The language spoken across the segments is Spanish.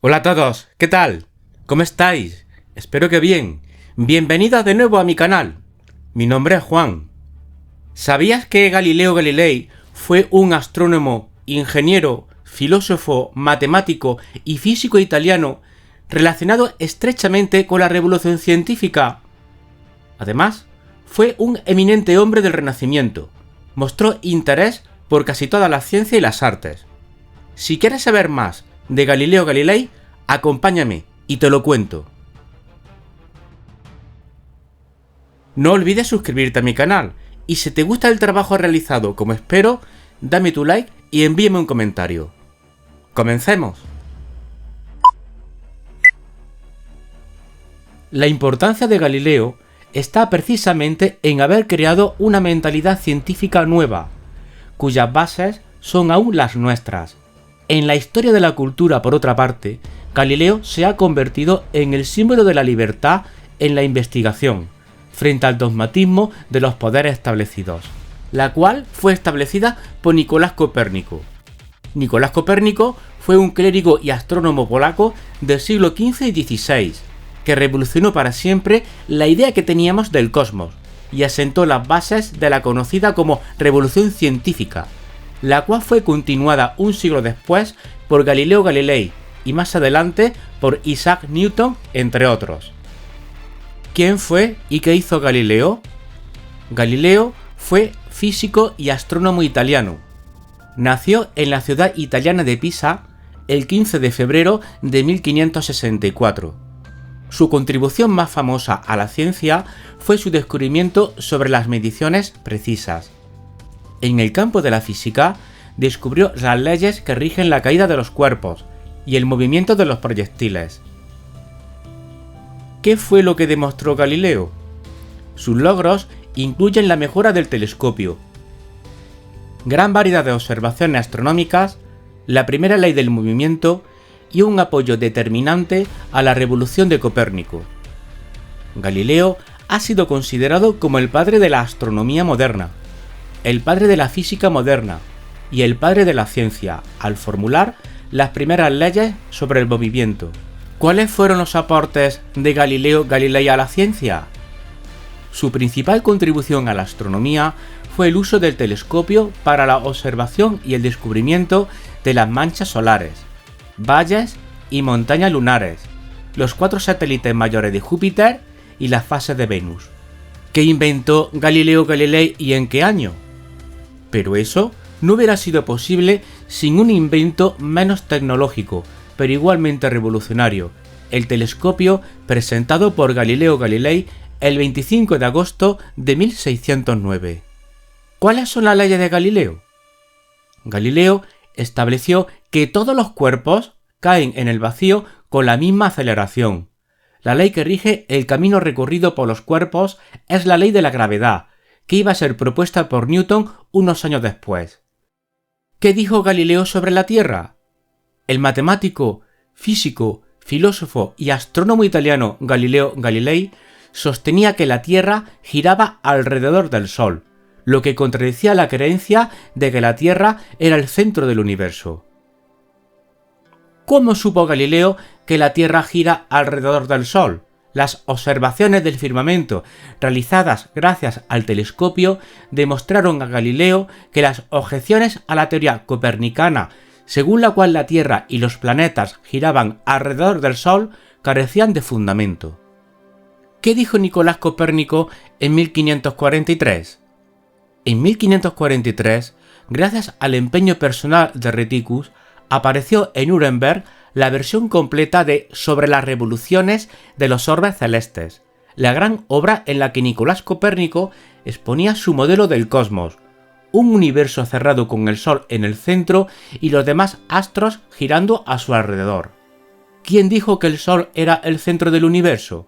Hola a todos, ¿qué tal? ¿Cómo estáis? Espero que bien. Bienvenidos de nuevo a mi canal. Mi nombre es Juan. ¿Sabías que Galileo Galilei fue un astrónomo, ingeniero, filósofo, matemático y físico italiano relacionado estrechamente con la revolución científica? Además, fue un eminente hombre del Renacimiento. Mostró interés por casi toda la ciencia y las artes. Si quieres saber más de Galileo Galilei, acompáñame y te lo cuento. No olvides suscribirte a mi canal y si te gusta el trabajo realizado como espero, dame tu like y envíame un comentario. ¡Comencemos! La importancia de Galileo está precisamente en haber creado una mentalidad científica nueva, cuyas bases son aún las nuestras. En la historia de la cultura, por otra parte, Galileo se ha convertido en el símbolo de la libertad en la investigación, frente al dogmatismo de los poderes establecidos, la cual fue establecida por Nicolás Copérnico. Nicolás Copérnico fue un clérigo y astrónomo polaco del siglo XV y XVI, que revolucionó para siempre la idea que teníamos del cosmos y asentó las bases de la conocida como Revolución Científica, la cual fue continuada un siglo después por Galileo Galilei y más adelante por Isaac Newton, entre otros. ¿Quién fue y qué hizo Galileo? Galileo fue físico y astrónomo italiano. Nació en la ciudad italiana de Pisa el 15 de febrero de 1564. Su contribución más famosa a la ciencia fue su descubrimiento sobre las mediciones precisas. En el campo de la física, descubrió las leyes que rigen la caída de los cuerpos y el movimiento de los proyectiles. ¿Qué fue lo que demostró Galileo? Sus logros incluyen la mejora del telescopio, gran variedad de observaciones astronómicas, la primera ley del movimiento y un apoyo determinante a la revolución de Copérnico. Galileo ha sido considerado como el padre de la astronomía moderna, el padre de la física moderna y el padre de la ciencia, al formular las primeras leyes sobre el movimiento. ¿Cuáles fueron los aportes de Galileo Galilei a la ciencia? Su principal contribución a la astronomía fue el uso del telescopio para la observación y el descubrimiento de las manchas solares, valles y montañas lunares, los 4 satélites mayores de Júpiter y las fases de Venus. ¿Qué inventó Galileo Galilei y en qué año? Pero eso no hubiera sido posible sin un invento menos tecnológico, pero igualmente revolucionario, el telescopio presentado por Galileo Galilei el 25 de agosto de 1609. ¿Cuáles son las leyes de Galileo? Galileo estableció que todos los cuerpos caen en el vacío con la misma aceleración. La ley que rige el camino recorrido por los cuerpos es la ley de la gravedad, que iba a ser propuesta por Newton unos años después. ¿Qué dijo Galileo sobre la Tierra? El matemático, físico, filósofo y astrónomo italiano Galileo Galilei sostenía que la Tierra giraba alrededor del Sol, lo que contradecía la creencia de que la Tierra era el centro del universo. ¿Cómo supo Galileo que la Tierra gira alrededor del Sol? Las observaciones del firmamento realizadas gracias al telescopio demostraron a Galileo que las objeciones a la teoría copernicana, según la cual la Tierra y los planetas giraban alrededor del Sol, carecían de fundamento. ¿Qué dijo Nicolás Copérnico en 1543? En 1543, gracias al empeño personal de Reticus, apareció en Nuremberg la versión completa de Sobre las revoluciones de los orbes celestes, la gran obra en la que Nicolás Copérnico exponía su modelo del cosmos, un universo cerrado con el Sol en el centro y los demás astros girando a su alrededor. ¿Quién dijo que el Sol era el centro del universo?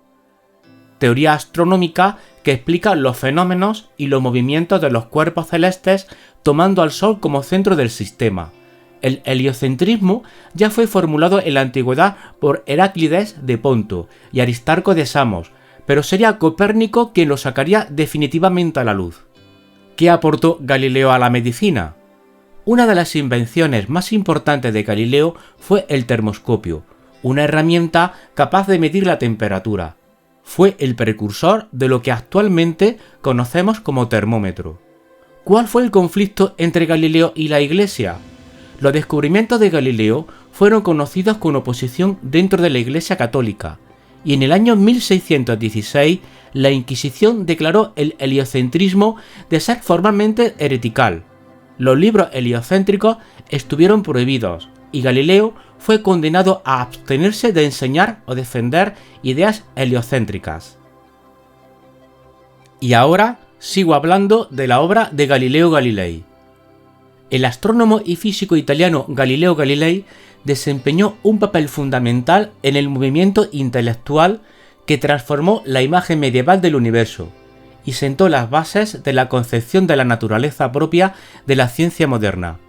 Teoría astronómica que explica los fenómenos y los movimientos de los cuerpos celestes tomando al Sol como centro del sistema. El heliocentrismo ya fue formulado en la antigüedad por Heráclides de Ponto y Aristarco de Samos, pero sería Copérnico quien lo sacaría definitivamente a la luz. ¿Qué aportó Galileo a la medicina? Una de las invenciones más importantes de Galileo fue el termoscopio, una herramienta capaz de medir la temperatura. Fue el precursor de lo que actualmente conocemos como termómetro. ¿Cuál fue el conflicto entre Galileo y la Iglesia? Los descubrimientos de Galileo fueron conocidos con oposición dentro de la Iglesia católica, y en el año 1616 la Inquisición declaró el heliocentrismo de ser formalmente heretical. Los libros heliocéntricos estuvieron prohibidos, y Galileo fue condenado a abstenerse de enseñar o defender ideas heliocéntricas. Y ahora sigo hablando de la obra de Galileo Galilei. El astrónomo y físico italiano Galileo Galilei desempeñó un papel fundamental en el movimiento intelectual que transformó la imagen medieval del universo y sentó las bases de la concepción de la naturaleza propia de la ciencia moderna.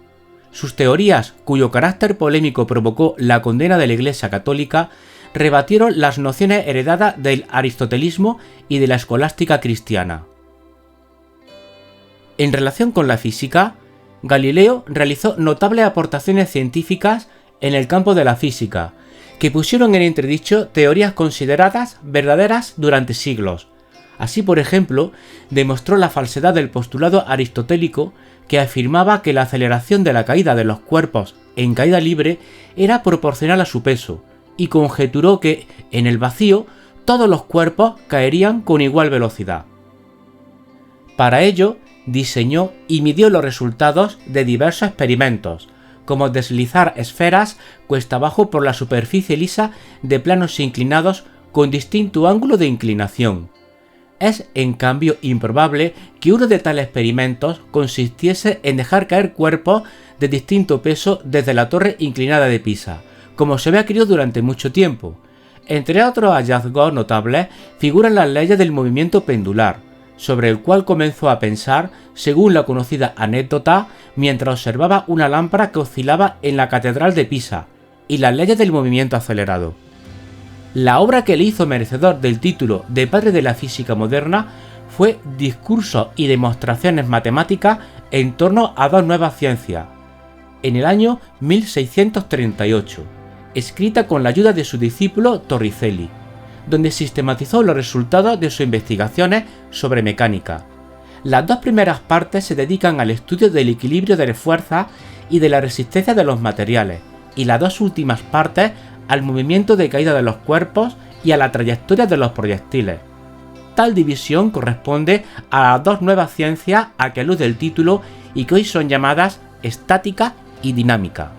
Sus teorías, cuyo carácter polémico provocó la condena de la Iglesia católica, rebatieron las nociones heredadas del aristotelismo y de la escolástica cristiana. En relación con la física, Galileo realizó notables aportaciones científicas en el campo de la física, que pusieron en entredicho teorías consideradas verdaderas durante siglos. Así, por ejemplo, demostró la falsedad del postulado aristotélico que afirmaba que la aceleración de la caída de los cuerpos en caída libre era proporcional a su peso, y conjeturó que, en el vacío, todos los cuerpos caerían con igual velocidad. Para ello, diseñó y midió los resultados de diversos experimentos, como deslizar esferas cuesta abajo por la superficie lisa de planos inclinados con distinto ángulo de inclinación. Es, en cambio, improbable que uno de tales experimentos consistiese en dejar caer cuerpos de distinto peso desde la torre inclinada de Pisa, como se había creído durante mucho tiempo. Entre otros hallazgos notables figuran las leyes del movimiento pendular, sobre el cual comenzó a pensar según la conocida anécdota mientras observaba una lámpara que oscilaba en la catedral de Pisa, y las leyes del movimiento acelerado. La obra que le hizo merecedor del título de padre de la física moderna fue Discursos y demostraciones matemáticas en torno a dos nuevas ciencias, en el año 1638, escrita con la ayuda de su discípulo Torricelli, donde sistematizó los resultados de sus investigaciones sobre mecánica. Las dos primeras partes se dedican al estudio del equilibrio de las fuerzas y de la resistencia de los materiales, y las dos últimas partes al movimiento de caída de los cuerpos y a la trayectoria de los proyectiles. Tal división corresponde a las dos nuevas ciencias a que alude el título y que hoy son llamadas estática y dinámica.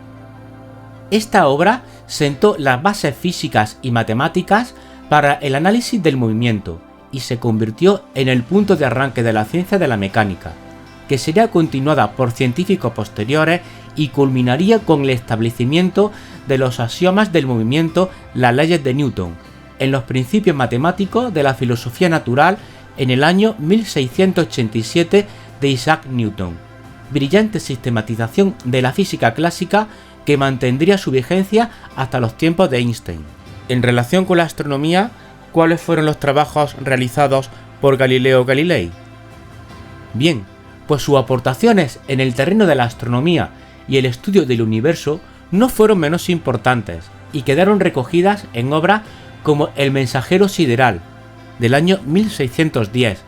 Esta obra sentó las bases físicas y matemáticas para el análisis del movimiento y se convirtió en el punto de arranque de la ciencia de la mecánica, que sería continuada por científicos posteriores y culminaría con el establecimiento de los axiomas del movimiento, las leyes de Newton, en los principios matemáticos de la filosofía natural en el año 1687 de Isaac Newton, brillante sistematización de la física clásica que mantendría su vigencia hasta los tiempos de Einstein. En relación con la astronomía, ¿cuáles fueron los trabajos realizados por Galileo Galilei? Bien, pues sus aportaciones en el terreno de la astronomía y el estudio del universo no fueron menos importantes y quedaron recogidas en obras como El mensajero sideral, del año 1610,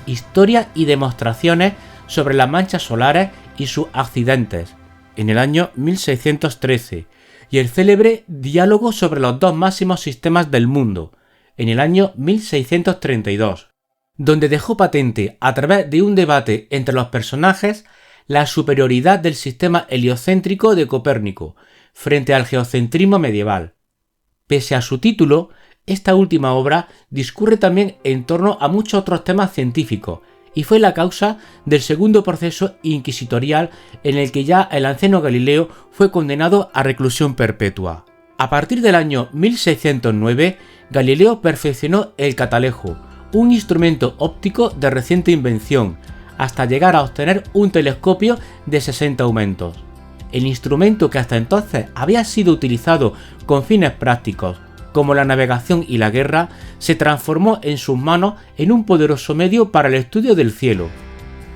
Historia y demostraciones sobre las manchas solares y sus accidentes, en el año 1613, y el célebre Diálogo sobre los dos máximos sistemas del mundo, en el año 1632, donde dejó patente, a través de un debate entre los personajes, la superioridad del sistema heliocéntrico de Copérnico frente al geocentrismo medieval. Pese a su título, esta última obra discurre también en torno a muchos otros temas científicos y fue la causa del segundo proceso inquisitorial en el que ya el anciano Galileo fue condenado a reclusión perpetua. A partir del año 1609, Galileo perfeccionó el catalejo, un instrumento óptico de reciente invención, hasta llegar a obtener un telescopio de 60 aumentos. El instrumento que hasta entonces había sido utilizado con fines prácticos, como la navegación y la guerra, se transformó en sus manos en un poderoso medio para el estudio del cielo.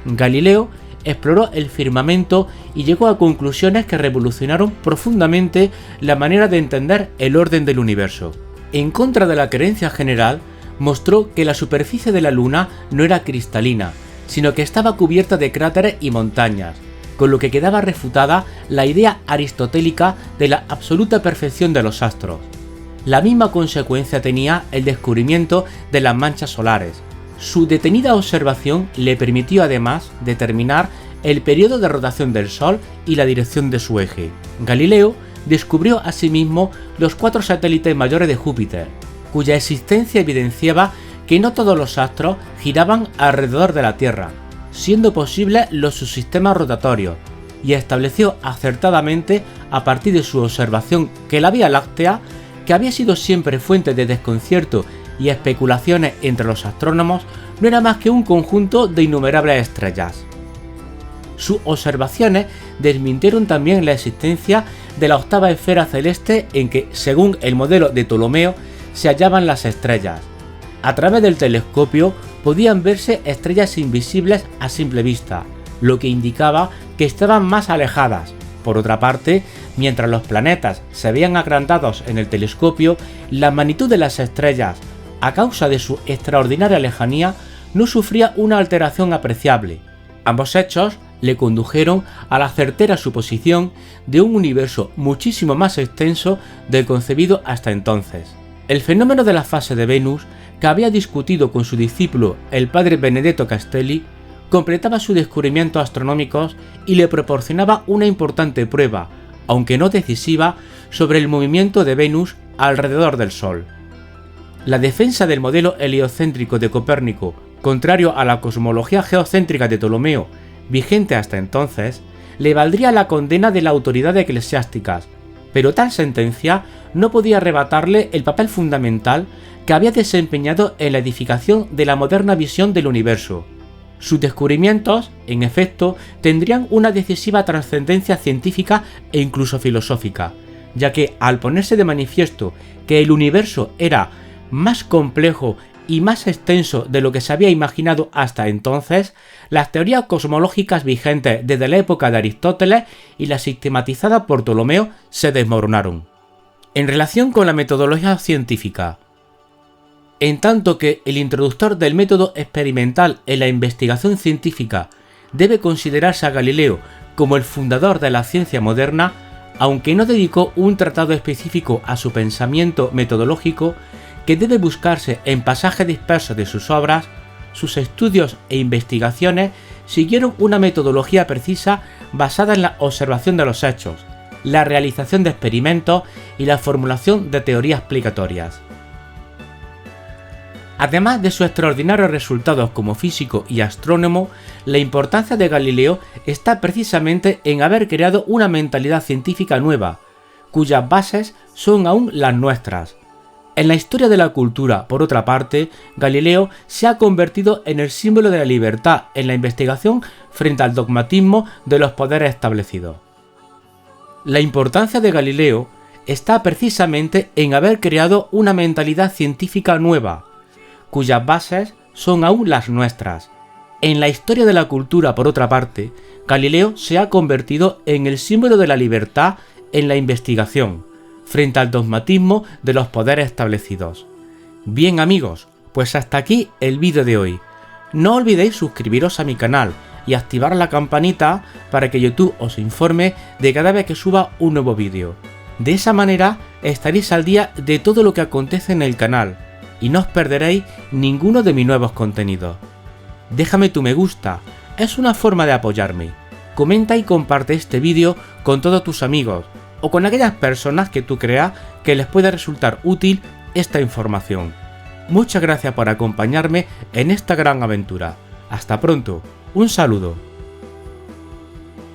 Galileo exploró el firmamento y llegó a conclusiones que revolucionaron profundamente la manera de entender el orden del universo. En contra de la creencia general, mostró que la superficie de la Luna no era cristalina, sino que estaba cubierta de cráteres y montañas, con lo que quedaba refutada la idea aristotélica de la absoluta perfección de los astros. La misma consecuencia tenía el descubrimiento de las manchas solares. Su detenida observación le permitió además determinar el periodo de rotación del Sol y la dirección de su eje. Galileo descubrió asimismo los 4 satélites mayores de Júpiter, cuya existencia evidenciaba que no todos los astros giraban alrededor de la Tierra, siendo posibles los subsistemas rotatorios, y estableció acertadamente a partir de su observación que la Vía Láctea, que había sido siempre fuente de desconcierto y especulaciones entre los astrónomos, no era más que un conjunto de innumerables estrellas. Sus observaciones desmintieron también la existencia de la octava esfera celeste en que, según el modelo de Ptolomeo, se hallaban las estrellas. A través del telescopio podían verse estrellas invisibles a simple vista, lo que indicaba que estaban más alejadas. Por otra parte, mientras los planetas se veían agrandados en el telescopio, la magnitud de las estrellas, a causa de su extraordinaria lejanía, no sufría una alteración apreciable. Ambos hechos le condujeron a la certera suposición de un universo muchísimo más extenso del concebido hasta entonces. El fenómeno de la fase de Venus, que había discutido con su discípulo el padre Benedetto Castelli, completaba sus descubrimientos astronómicos y le proporcionaba una importante prueba, aunque no decisiva, sobre el movimiento de Venus alrededor del Sol. La defensa del modelo heliocéntrico de Copérnico, contrario a la cosmología geocéntrica de Ptolomeo, vigente hasta entonces, le valdría la condena de las autoridades eclesiásticas, pero tal sentencia no podía arrebatarle el papel fundamental que había desempeñado en la edificación de la moderna visión del universo. Sus descubrimientos, en efecto, tendrían una decisiva trascendencia científica e incluso filosófica, ya que al ponerse de manifiesto que el universo era más complejo y más extenso de lo que se había imaginado hasta entonces, las teorías cosmológicas vigentes desde la época de Aristóteles y las sistematizadas por Ptolomeo se desmoronaron. En relación con la metodología científica, en tanto que el introductor del método experimental en la investigación científica debe considerarse a Galileo como el fundador de la ciencia moderna, aunque no dedicó un tratado específico a su pensamiento metodológico, que debe buscarse en pasajes dispersos de sus obras, sus estudios e investigaciones siguieron una metodología precisa basada en la observación de los hechos, la realización de experimentos y la formulación de teorías explicatorias. Además de sus extraordinarios resultados como físico y astrónomo, la importancia de Galileo está precisamente en haber creado una mentalidad científica nueva, cuyas bases son aún las nuestras. En la historia de la cultura, por otra parte, Galileo se ha convertido en el símbolo de la libertad en la investigación frente al dogmatismo de los poderes establecidos. La importancia de Galileo está precisamente en haber creado una mentalidad científica nueva, cuyas bases son aún las nuestras. En la historia de la cultura, por otra parte, Galileo se ha convertido en el símbolo de la libertad en la investigación, frente al dogmatismo de los poderes establecidos. Bien amigos, pues hasta aquí el vídeo de hoy. No olvidéis suscribiros a mi canal y activar la campanita para que YouTube os informe de cada vez que suba un nuevo vídeo. De esa manera estaréis al día de todo lo que acontece en el canal y no os perderéis ninguno de mis nuevos contenidos. Déjame tu me gusta, es una forma de apoyarme. Comenta y comparte este vídeo con todos tus amigos o con aquellas personas que tú creas que les pueda resultar útil esta información. Muchas gracias por acompañarme en esta gran aventura. Hasta pronto, un saludo.